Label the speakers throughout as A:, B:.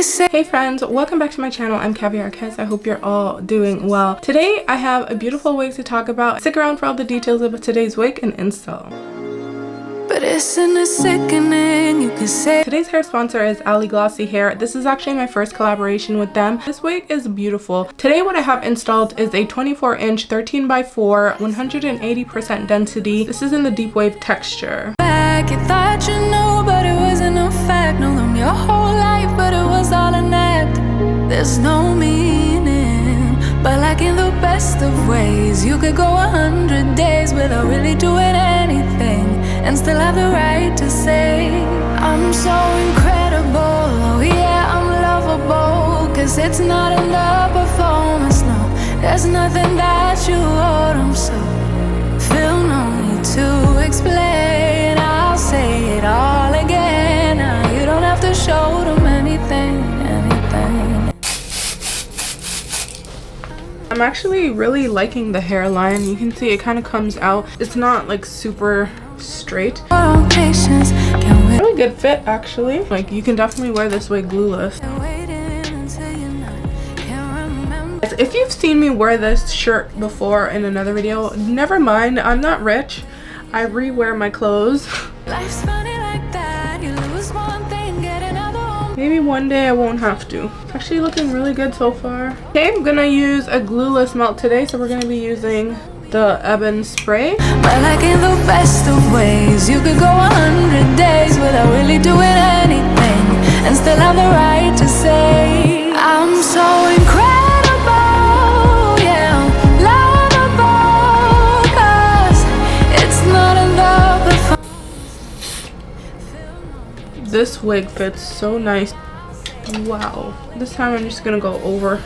A: say.
B: Hey friends, welcome back to my channel. I'm Caviar Kes. I hope you're all doing well. Today I have a beautiful wig to talk about. Stick around for all the details of today's wig and install.
A: But isn't it sickening? You could say.
B: Today's hair sponsor is AliglossyHair. This is actually my first collaboration with them. This wig is beautiful. Today what I have installed is a 24-inch 13x4 180% density. This is in the deep wave texture.
A: Back, you thought you knew, but it wasn't a fact. Know them your whole life, but it was all an act. There's no meaning, but like in the best of ways, you could go 100 days without really doing anything and still have the right to say I'm so incredible. Oh yeah, I'm lovable. Cause it's not in the performance, no. There's nothing that you hold. I'm so feel no need to explain. I'll say it all again. Now you don't have to show them anything.
B: I'm actually really liking the hairline. You can see it kind of comes out. It's not like super straight. Really good fit actually. Like you can definitely wear this wig glueless. If you've seen me wear this shirt before in another video, never mind. I'm not rich. I rewear my clothes.
A: Life's funny like that. You lose one thing, get another one.
B: Maybe one day I won't have to. It's actually looking really good so far. Okay, I'm gonna use a glueless melt today, so we're gonna be using the Ebon spray.
A: But like in the best of ways, you could go 100 days without really doing anything and still have the right to say I'm so incredible, yeah, lovable. Cause it's not enough.
B: This wig fits so nice. Wow. This time I'm just gonna go over.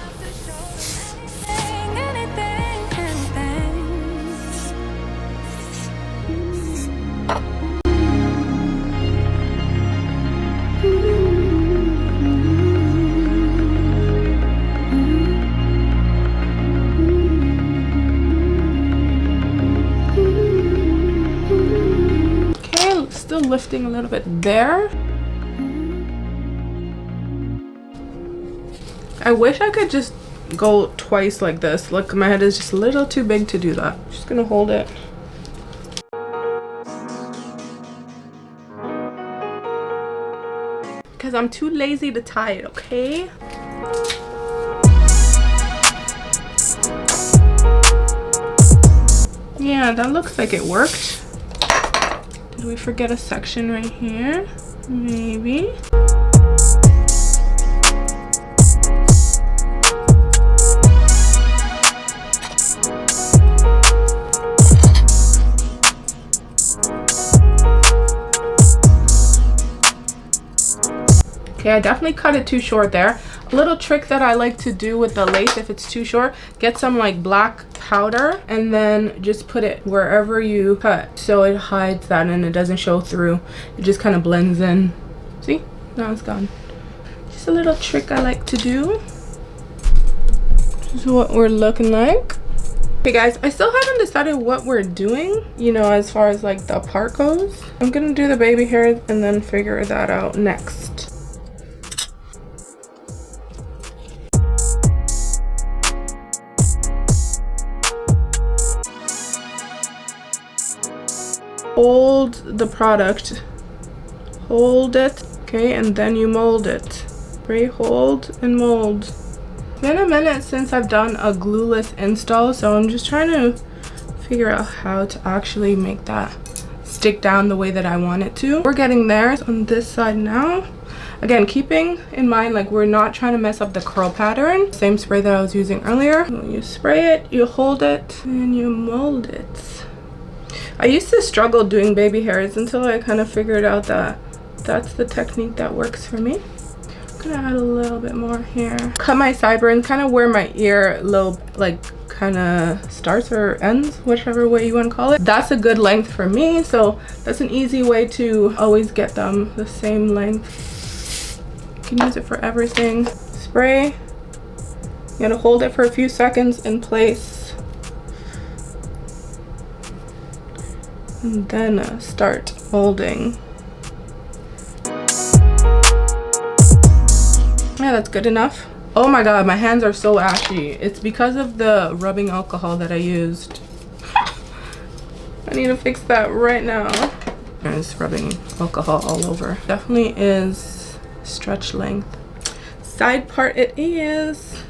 B: Okay, still lifting a little bit there. I wish I could just go twice like this. Look, my head is just a little too big to do that. I'm just gonna hold it. Because I'm too lazy to tie it, okay? Yeah, that looks like it worked. Did we forget a section right here? Maybe. Okay, I definitely cut it too short there. A little trick that I like to do with the lace if it's too short, get some like black powder and then just put it wherever you cut so it hides that and it doesn't show through. It just kind of blends in. See? Now it's gone. Just a little trick I like to do. This is what we're looking like. Okay guys, I still haven't decided what we're doing, you know, as far as like the part goes. I'm gonna do the baby hair and then figure that out next. Hold the product, hold it, okay, and then you mold it. Spray, hold, and mold. It's been a minute since I've done a glueless install, so I'm just trying to figure out how to actually make that stick down the way that I want it to. We're getting there on this side now. Again, keeping in mind like we're not trying to mess up the curl pattern. Same spray that I was using earlier. You spray it, you hold it, and you mold it. I used to struggle doing baby hairs until I kind of figured out that that's the technique that works for me. I'm gonna add a little bit more here. Cut my sideburns, kind of where my ear lobe like kind of starts or ends, whichever way you want to call it. That's a good length for me, so that's an easy way to always get them the same length. You can use it for everything. Spray. You gotta hold it for a few seconds in place. And then start molding. Yeah, that's good enough. Oh my god, my hands are so ashy. It's because of the rubbing alcohol that I used. I need to fix that right now. There's rubbing alcohol all over. Definitely is stretch length. Side part it is.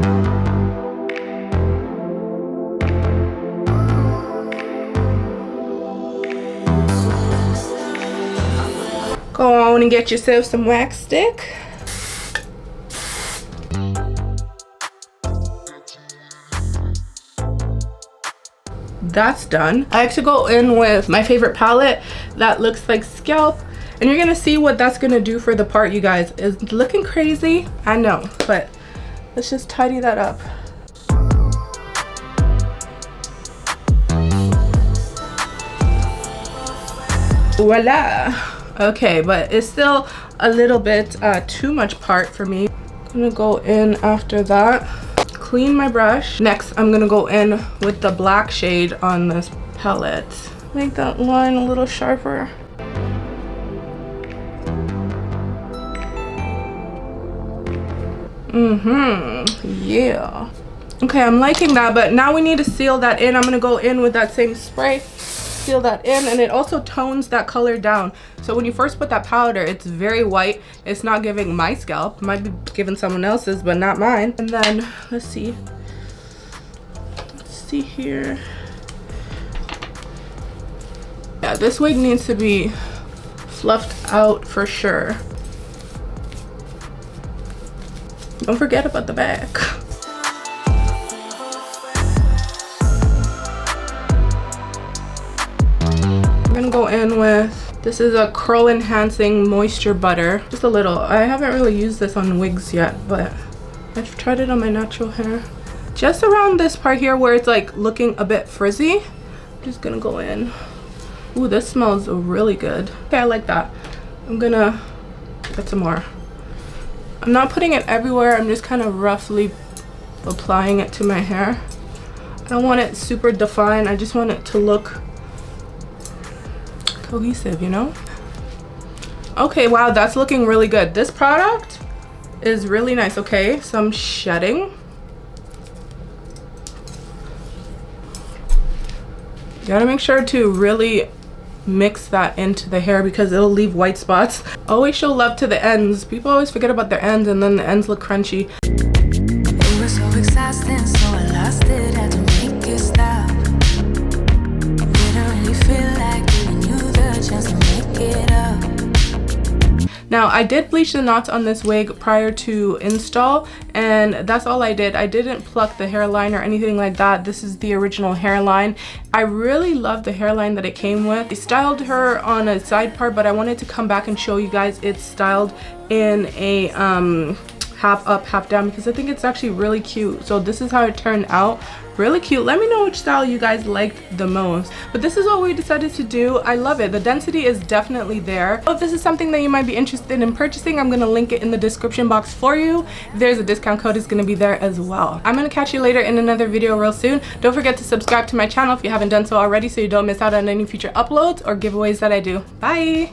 B: Go on and get yourself some wax stick. That's done. I like to go in with my favorite palette that looks like scalp, and you're gonna see what that's gonna do for the part, you guys. It's looking crazy, I know, but let's just tidy that up. Voila. Okay, but it's still a little bit too much part for me. I'm gonna go in after that. Clean my brush. Next, I'm gonna go in with the black shade on this palette. Make that line a little sharper. Yeah. Okay, I'm liking that, but now we need to seal that in. I'm gonna go in with that same spray, seal that in, and it also tones that color down. So when you first put that powder, it's very white. It's not giving my scalp. It might be giving someone else's, but not mine. And then, let's see. Let's see here. Yeah, this wig needs to be fluffed out for sure. Don't forget about the back. I'm gonna go in with, this is a curl enhancing moisture butter, just a little. I haven't really used this on wigs yet, but I've tried it on my natural hair. Just around this part here where it's like looking a bit frizzy, I'm just gonna go in. Ooh, this smells really good. Okay, I like that. I'm gonna get some more. I'm not putting it everywhere, I'm just kind of roughly applying it to my hair. I don't want it super defined, I just want it to look cohesive, you know? Okay, wow, that's looking really good. This product is really nice. Okay, some shedding. You gotta make sure to really mix that into the hair because it'll leave white spots. Always show love to the ends. People always forget about their ends and then the ends look crunchy.
A: It was so exhausting, so I lost it, had to make it stop. Didn't really feel like giving you the chance to make it up.
B: Now, I did bleach the knots on this wig prior to install, and that's all I did. I didn't pluck the hairline or anything like that. This is the original hairline. I really love the hairline that it came with. I styled her on a side part, but I wanted to come back and show you guys it's styled in a half up, half down, because I think it's actually really cute. So this is how it turned out. Really cute. Let me know which style you guys liked the most. But this is what we decided to do. I love it. The density is definitely there. If this is something that you might be interested in purchasing, I'm going to link it in the description box for you. If there's a discount code, it's going to be there as well. I'm going to catch you later in another video real soon. Don't forget to subscribe to my channel if you haven't done so already so you don't miss out on any future uploads or giveaways that I do. Bye!